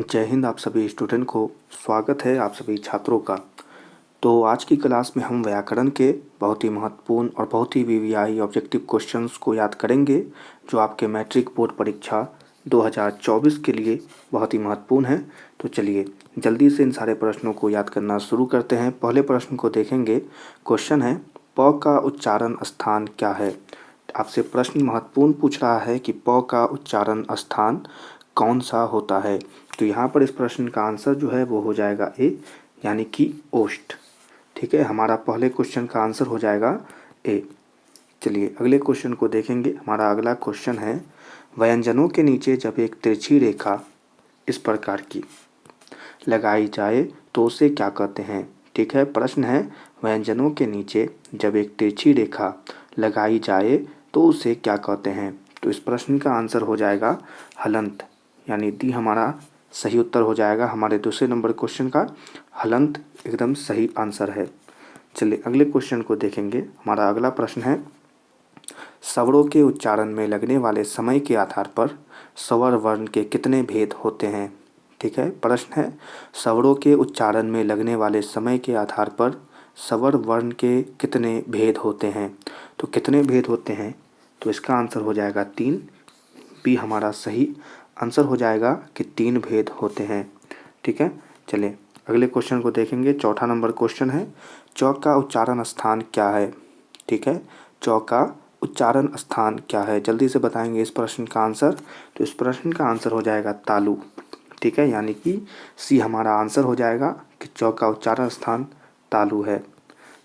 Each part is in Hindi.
जय हिंद। आप सभी स्टूडेंट को स्वागत है, आप सभी छात्रों का। तो आज की क्लास में हम व्याकरण के बहुत ही महत्वपूर्ण और बहुत ही वीवीआई ऑब्जेक्टिव क्वेश्चंस को याद करेंगे, जो आपके मैट्रिक बोर्ड परीक्षा 2024 के लिए बहुत ही महत्वपूर्ण है। तो चलिए जल्दी से इन सारे प्रश्नों को याद करना शुरू करते हैं। पहले प्रश्न को देखेंगे। क्वेश्चन है, प का उच्चारण स्थान क्या है। आपसे प्रश्न महत्वपूर्ण पूछ रहा है कि प का उच्चारण स्थान कौन सा होता है। तो यहाँ पर इस प्रश्न का आंसर जो है वो हो जाएगा ए, यानी कि ओष्ठ। ठीक है, हमारा पहले क्वेश्चन का आंसर हो जाएगा ए। चलिए अगले क्वेश्चन को देखेंगे। हमारा अगला क्वेश्चन है, व्यंजनों के नीचे जब एक तिरछी रेखा इस प्रकार की लगाई जाए तो उसे क्या कहते हैं। ठीक है, प्रश्न है, व्यंजनों के नीचे जब एक तिरछी रेखा लगाई जाए तो उसे क्या कहते हैं। तो इस प्रश्न का आंसर हो जाएगा हलंत, यानी डी हमारा सही उत्तर हो जाएगा। हमारे दूसरे नंबर क्वेश्चन का हलंत एकदम सही आंसर है। चलिए अगले क्वेश्चन को देखेंगे। हमारा अगला प्रश्न है, स्वरों के उच्चारण में लगने वाले समय के आधार पर स्वर वर्ण के कितने भेद होते हैं। ठीक है, प्रश्न है, स्वरों के उच्चारण में लगने वाले समय के आधार पर स्वर वर्ण के कितने भेद होते हैं। तो कितने भेद होते हैं, तो इसका आंसर हो जाएगा 3। बी हमारा सही आंसर हो जाएगा कि 3 भेद होते हैं। ठीक है, चलिए अगले क्वेश्चन को देखेंगे। चौथा नंबर क्वेश्चन है, चौ का उच्चारण स्थान क्या है। ठीक है, चौ का उच्चारण स्थान क्या है, जल्दी से बताएंगे इस प्रश्न का आंसर। तो इस प्रश्न का आंसर हो जाएगा तालु। ठीक है, यानी कि सी हमारा आंसर हो जाएगा कि चौ का उच्चारण स्थान तालु है।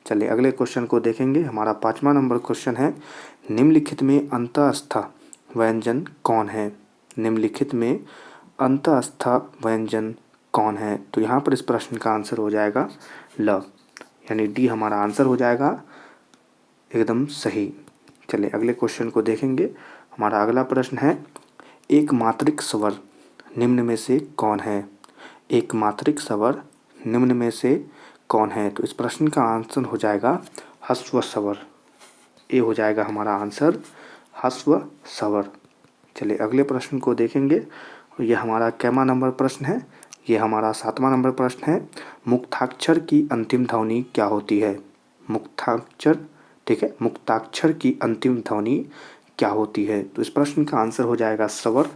चलिए अगले क्वेश्चन को देखेंगे। हमारा 5वां नंबर क्वेश्चन है, निम्नलिखित में अंतःस्थ व्यंजन कौन है। निम्नलिखित में अंतःस्थ व्यंजन कौन है। तो यहाँ पर इस प्रश्न का आंसर हो जाएगा ल, यानी डी हमारा आंसर हो जाएगा एकदम सही। चलिए अगले क्वेश्चन को देखेंगे। हमारा अगला प्रश्न है, एक मात्रिक स्वर निम्न में से कौन है। एक मात्रिक स्वर निम्न में से कौन है। तो इस प्रश्न का आंसर हो जाएगा ह्रस्व स्वर। ए हो जाएगा हमारा आंसर ह्रस्व स्वर। चलिए अगले प्रश्न को देखेंगे। यह हमारा कैमा नंबर प्रश्न है, ये हमारा 7वां नंबर प्रश्न है, मुक्ताक्षर की अंतिम ध्वनि क्या होती है। मुक्ताक्षर, ठीक है, मुक्ताक्षर की अंतिम ध्वनि क्या होती है। तो इस प्रश्न का आंसर हो जाएगा स्वर।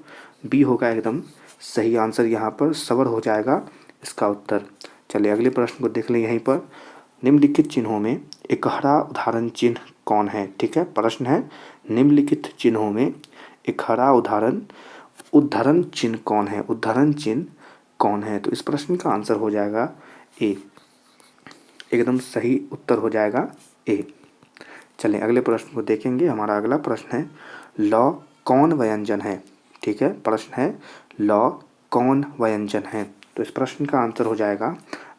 बी होगा एकदम सही आंसर, यहाँ पर स्वर हो जाएगा इसका उत्तर। चलिए अगले प्रश्न को देख लें। यहीं पर निम्नलिखित चिन्हों में इकहरा उदाहरण चिन्ह कौन है। ठीक है, प्रश्न है, निम्नलिखित चिन्हों में इकहरा उद्धरण चिन्ह कौन है। उद्धरण चिन्ह कौन है। तो इस प्रश्न का आंसर हो जाएगा ए, एकदम सही उत्तर हो जाएगा ए। चलें अगले प्रश्न को देखेंगे। हमारा अगला प्रश्न है, लौ कौन व्यंजन है। ठीक है, प्रश्न है, लौ कौन व्यंजन है। तो इस प्रश्न का आंसर हो जाएगा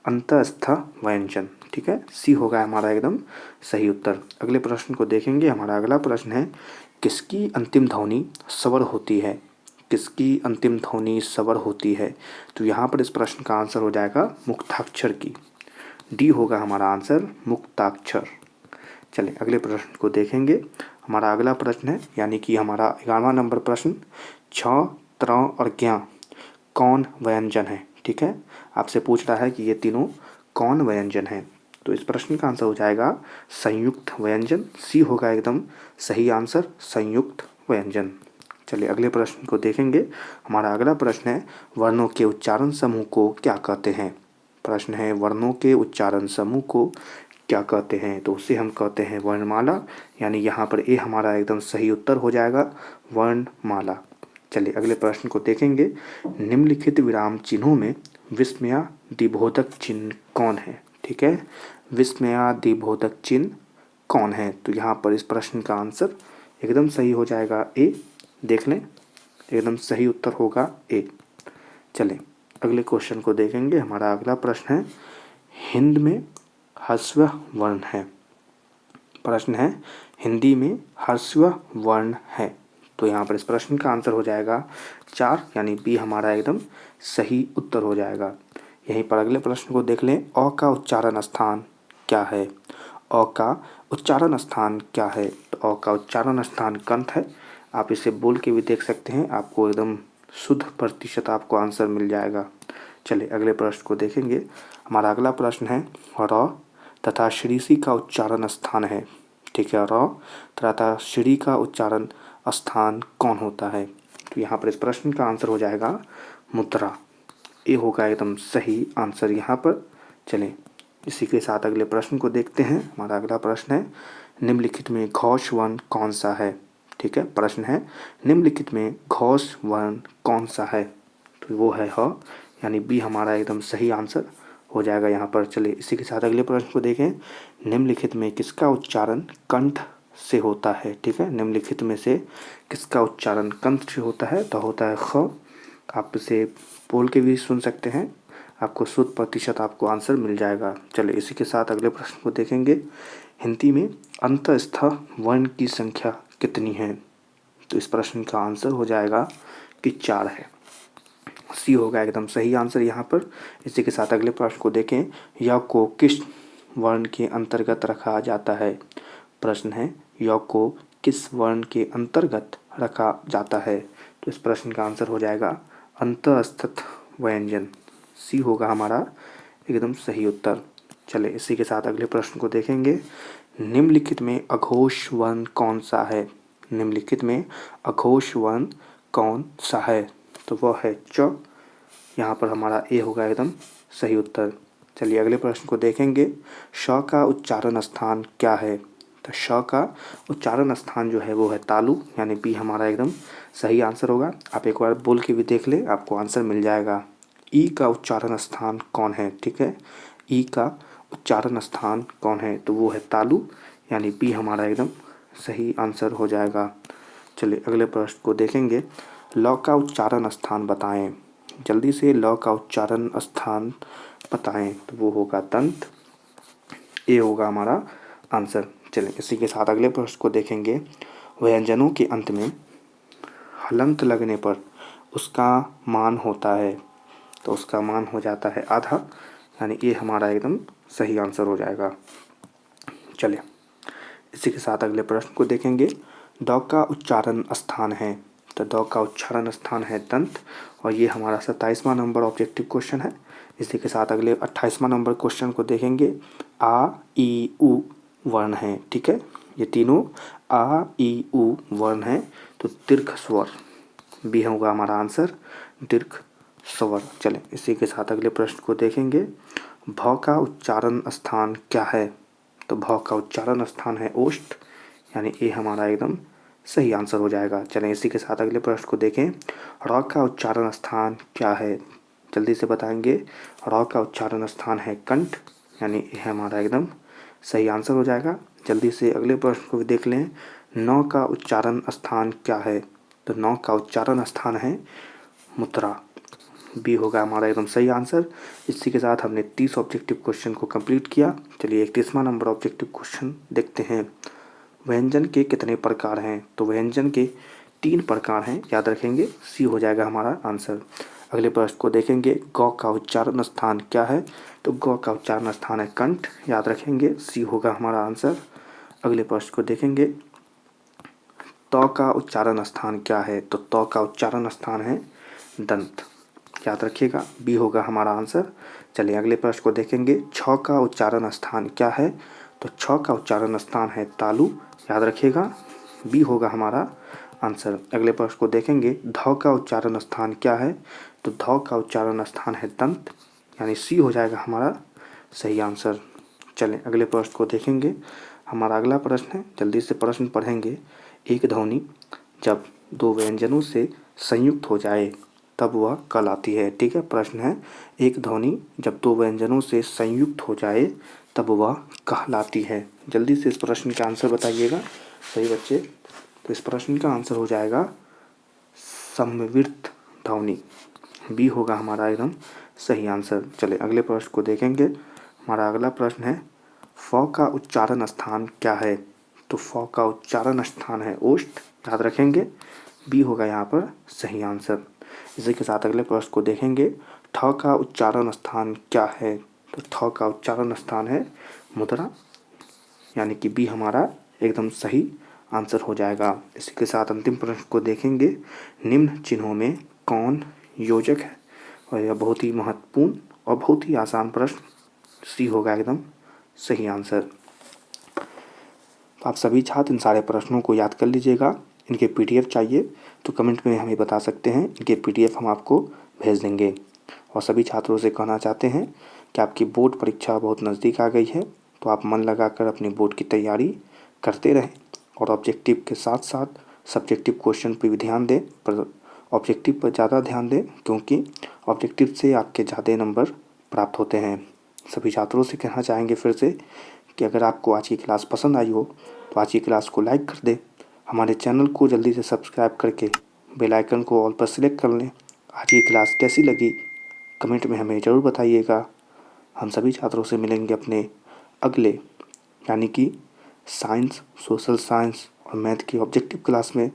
अंतःस्थ व्यंजन। ठीक है, सी होगा हमारा एकदम सही उत्तर। अगले प्रश्न को देखेंगे। हमारा अगला प्रश्न है, किसकी अंतिम ध्वनि स्वर होती है। किसकी अंतिम ध्वनि स्वर होती है। तो यहाँ पर इस प्रश्न का आंसर हो जाएगा मुक्ताक्षर की। डी होगा हमारा आंसर मुक्ताक्षर। चलें अगले प्रश्न को देखेंगे। हमारा अगला प्रश्न है, यानी कि हमारा 11वां नंबर प्रश्न, छ, त्र और ज्ञ कौन व्यंजन है। ठीक है, आपसे पूछ रहा है कि ये तीनों कौन व्यंजन है। तो इस प्रश्न का आंसर हो जाएगा संयुक्त व्यंजन। सी होगा एकदम सही आंसर, संयुक्त व्यंजन। चलिए अगले प्रश्न को देखेंगे। हमारा अगला प्रश्न है, वर्णों के उच्चारण समूह को क्या कहते हैं। प्रश्न है, वर्णों के उच्चारण समूह को क्या कहते हैं। तो उसे हम कहते हैं वर्णमाला, यानी यहाँ पर ए हमारा एकदम सही उत्तर हो जाएगा वर्णमाला। चलिए अगले प्रश्न को देखेंगे। निम्नलिखित विराम चिन्हों में विस्मयादिबोधक चिन्ह कौन है। ठीक है, विस्मयादिबोधक चिन्ह कौन है। तो यहाँ पर इस प्रश्न का आंसर एकदम सही हो जाएगा ए। देख लें, एकदम सही उत्तर होगा ए। चलें अगले क्वेश्चन को देखेंगे। हमारा अगला प्रश्न है, हिंद में ह्रस्व वर्ण है। प्रश्न है, हिंदी में ह्रस्व वर्ण है। तो यहाँ पर इस प्रश्न का आंसर हो जाएगा 4, यानी बी हमारा एकदम सही उत्तर हो जाएगा। यहीं पर अगले प्रश्न को देख लें। अ का उच्चारण स्थान क्या है। अ का उच्चारण स्थान क्या है। तो अ का उच्चारण स्थान कंठ है। आप इसे बोल के भी देख सकते हैं, आपको एकदम शुद्ध प्रतिशत आपको आंसर मिल जाएगा। चलिए अगले प्रश्न को देखेंगे। हमारा अगला प्रश्न है र तथा श्रीसी का उच्चारण स्थान है। ठीक है, र तथा श्री का उच्चारण स्थान कौन होता है? तो यहाँ पर इस प्रश्न का आंसर हो जाएगा मुद्रा। ये होगा एकदम सही आंसर यहाँ पर। चलें इसी के साथ अगले प्रश्न को देखते हैं। हमारा अगला प्रश्न है निम्नलिखित में घोष वर्ण कौन सा है? ठीक है, प्रश्न है निम्नलिखित में घोष वर्ण कौन सा है? तो वो है ह, यानी बी हमारा एकदम सही आंसर हो जाएगा यहाँ पर। चलिए इसी के साथ अगले प्रश्न को देखें। निम्नलिखित में किसका उच्चारण कंठ से होता है? ठीक है, निम्नलिखित में से किसका उच्चारण कंठ से होता है? तो होता है ख। आप इसे बोल के भी सुन सकते हैं, आपको 100% आपको आंसर मिल जाएगा। चलिए इसी के साथ अगले प्रश्न को देखेंगे। हिंदी में अंतस्थ वर्ण की संख्या कितनी है? तो इस प्रश्न का आंसर हो जाएगा कि 4 है। सी होगा एकदम सही आंसर यहाँ पर। इसी के साथ अगले प्रश्न को देखें। य को किस वर्ण के अंतर्गत रखा जाता है? प्रश्न है य को किस वर्ण के अंतर्गत रखा जाता है? तो इस प्रश्न का आंसर हो जाएगा अंतःस्थ व्यंजन। सी होगा हमारा एकदम सही उत्तर। चले इसी के साथ अगले प्रश्न को देखेंगे। निम्नलिखित में अघोष वर्ण कौन सा है? निम्नलिखित में अघोष वर्ण कौन सा है? तो वह है च। यहाँ पर हमारा ए होगा एकदम सही उत्तर। चलिए अगले प्रश्न को देखेंगे। श का उच्चारण स्थान क्या है? तो श का उच्चारण स्थान जो है वो है तालु, यानी बी हमारा एकदम सही आंसर होगा। आप एक बार बोल के भी देख ले, आपको आंसर मिल जाएगा। ई का उच्चारण स्थान कौन है? ठीक है, ई का उच्चारण स्थान कौन है? तो वो है तालु, यानी बी हमारा एकदम सही आंसर हो जाएगा। चलिए अगले प्रश्न को देखेंगे। ल का उच्चारण स्थान बताएं। जल्दी से ल का उच्चारण स्थान बताएं। तो वो होगा दंत। ये होगा हमारा आंसर। चलिए इसी के साथ अगले प्रश्न को देखेंगे। व्यंजनों के अंत में हलंत लगने पर उसका मान होता है। तो उसका मान हो जाता है आधा, यानी ये हमारा एकदम सही आंसर हो जाएगा। चलिए इसी के साथ अगले प्रश्न को देखेंगे। द का उच्चारण स्थान है। तो द का उच्चारण स्थान है दंत, और ये हमारा 27वां नंबर ऑब्जेक्टिव क्वेश्चन है। इसी के साथ अगले 28वां नंबर क्वेश्चन को देखेंगे। आ ई उ वर्ण है। ठीक है, ये तीनों आ ई उ वर्ण है, तो दीर्घ स्वर बी होगा हमारा आंसर, दीर्घ स्वर। चलें इसी के साथ अगले प्रश्न को देखेंगे। भ का उच्चारण स्थान क्या है? तो भ का उच्चारण स्थान है ओष्ठ, यानी ये हमारा एकदम सही आंसर हो जाएगा। चलें इसी के साथ अगले प्रश्न को देखें। र का उच्चारण स्थान क्या है? जल्दी से बताएंगे। र का उच्चारण स्थान है कंठ, यानी ये हमारा एकदम सही आंसर हो जाएगा। जल्दी से अगले प्रश्न को भी देख लें। न का उच्चारण स्थान क्या है? तो न का उच्चारण स्थान है मुद्रा। बी होगा हमारा एकदम सही आंसर। इसी के साथ हमने 30 ऑब्जेक्टिव क्वेश्चन को कंप्लीट किया। चलिए 31वां नंबर ऑब्जेक्टिव क्वेश्चन देखते हैं। व्यंजन के कितने प्रकार हैं? तो व्यंजन के 3 प्रकार हैं, याद रखेंगे। सी हो जाएगा हमारा आंसर। अगले प्रश्न को देखेंगे। ग का उच्चारण स्थान क्या है? तो ग का उच्चारण स्थान है कंठ, याद रखेंगे। सी होगा हमारा आंसर। अगले प्रश्न को देखेंगे। त का उच्चारण स्थान क्या है? तो त का उच्चारण स्थान है दंत, याद रखिएगा। बी होगा हमारा आंसर। चलिए अगले प्रश्न को देखेंगे। छ का उच्चारण स्थान क्या है? तो छ का उच्चारण स्थान है तालु, याद रखिएगा। बी होगा हमारा आंसर। अगले प्रश्न को देखेंगे। ध का उच्चारण स्थान क्या है? तो ध का उच्चारण स्थान है दंत, यानी सी हो जाएगा हमारा सही आंसर। चलें अगले प्रश्न को देखेंगे। हमारा अगला प्रश्न है, जल्दी से प्रश्न पढ़ेंगे। एक ध्वनि जब 2 व्यंजनों से संयुक्त हो जाए तब वह कहलाती है। ठीक है, प्रश्न है एक ध्वनि जब 2 व्यंजनों से संयुक्त हो जाए तब वह कहलाती है। जल्दी से इस प्रश्न का आंसर बताइएगा सही बच्चे। तो इस प्रश्न का आंसर हो जाएगा समवर्ती ध्वनि। बी होगा हमारा एकदम सही आंसर। चले अगले प्रश्न को देखेंगे। हमारा अगला प्रश्न है फ का उच्चारण स्थान क्या है? तो फ का उच्चारण स्थान है ओष्ठ, याद रखेंगे। बी होगा यहाँ पर सही आंसर। इसी के साथ अगले प्रश्न को देखेंगे। ठ का उच्चारण स्थान क्या है? तो ठ का उच्चारण स्थान है मुद्रा, यानी कि बी हमारा एकदम सही आंसर हो जाएगा। इसी के साथ अंतिम प्रश्न को देखेंगे। निम्न चिन्हों में कौन योजक है? और यह बहुत ही महत्वपूर्ण और बहुत ही आसान प्रश्न सी होगा एकदम सही आंसर। तो आप सभी छात्र इन सारे प्रश्नों को याद कर लीजिएगा। इनके पीडीएफ चाहिए तो कमेंट में हमें बता सकते हैं, इनके पीडीएफ हम आपको भेज देंगे। और सभी छात्रों से कहना चाहते हैं कि आपकी बोर्ड परीक्षा बहुत नज़दीक आ गई है, तो आप मन लगाकर अपनी बोर्ड की तैयारी करते रहें और ऑब्जेक्टिव के साथ साथ सब्जेक्टिव क्वेश्चन पर भी ध्यान दें, पर ऑब्जेक्टिव पर ज़्यादा ध्यान दें क्योंकि ऑब्जेक्टिव से आपके ज़्यादा नंबर प्राप्त होते हैं। सभी छात्रों से कहना चाहेंगे फिर से कि अगर आपको आज की क्लास पसंद आई हो तो आज की क्लास को लाइक कर दें, हमारे चैनल को जल्दी से सब्सक्राइब करके बेल आइकन को ऑल पर सिलेक्ट कर लें। आज की क्लास कैसी लगी कमेंट में हमें ज़रूर बताइएगा। हम सभी छात्रों से मिलेंगे अपने अगले यानी कि साइंस, सोशल साइंस और मैथ की ऑब्जेक्टिव क्लास में।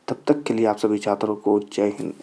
तब तक के लिए आप सभी छात्रों को जय हिंद।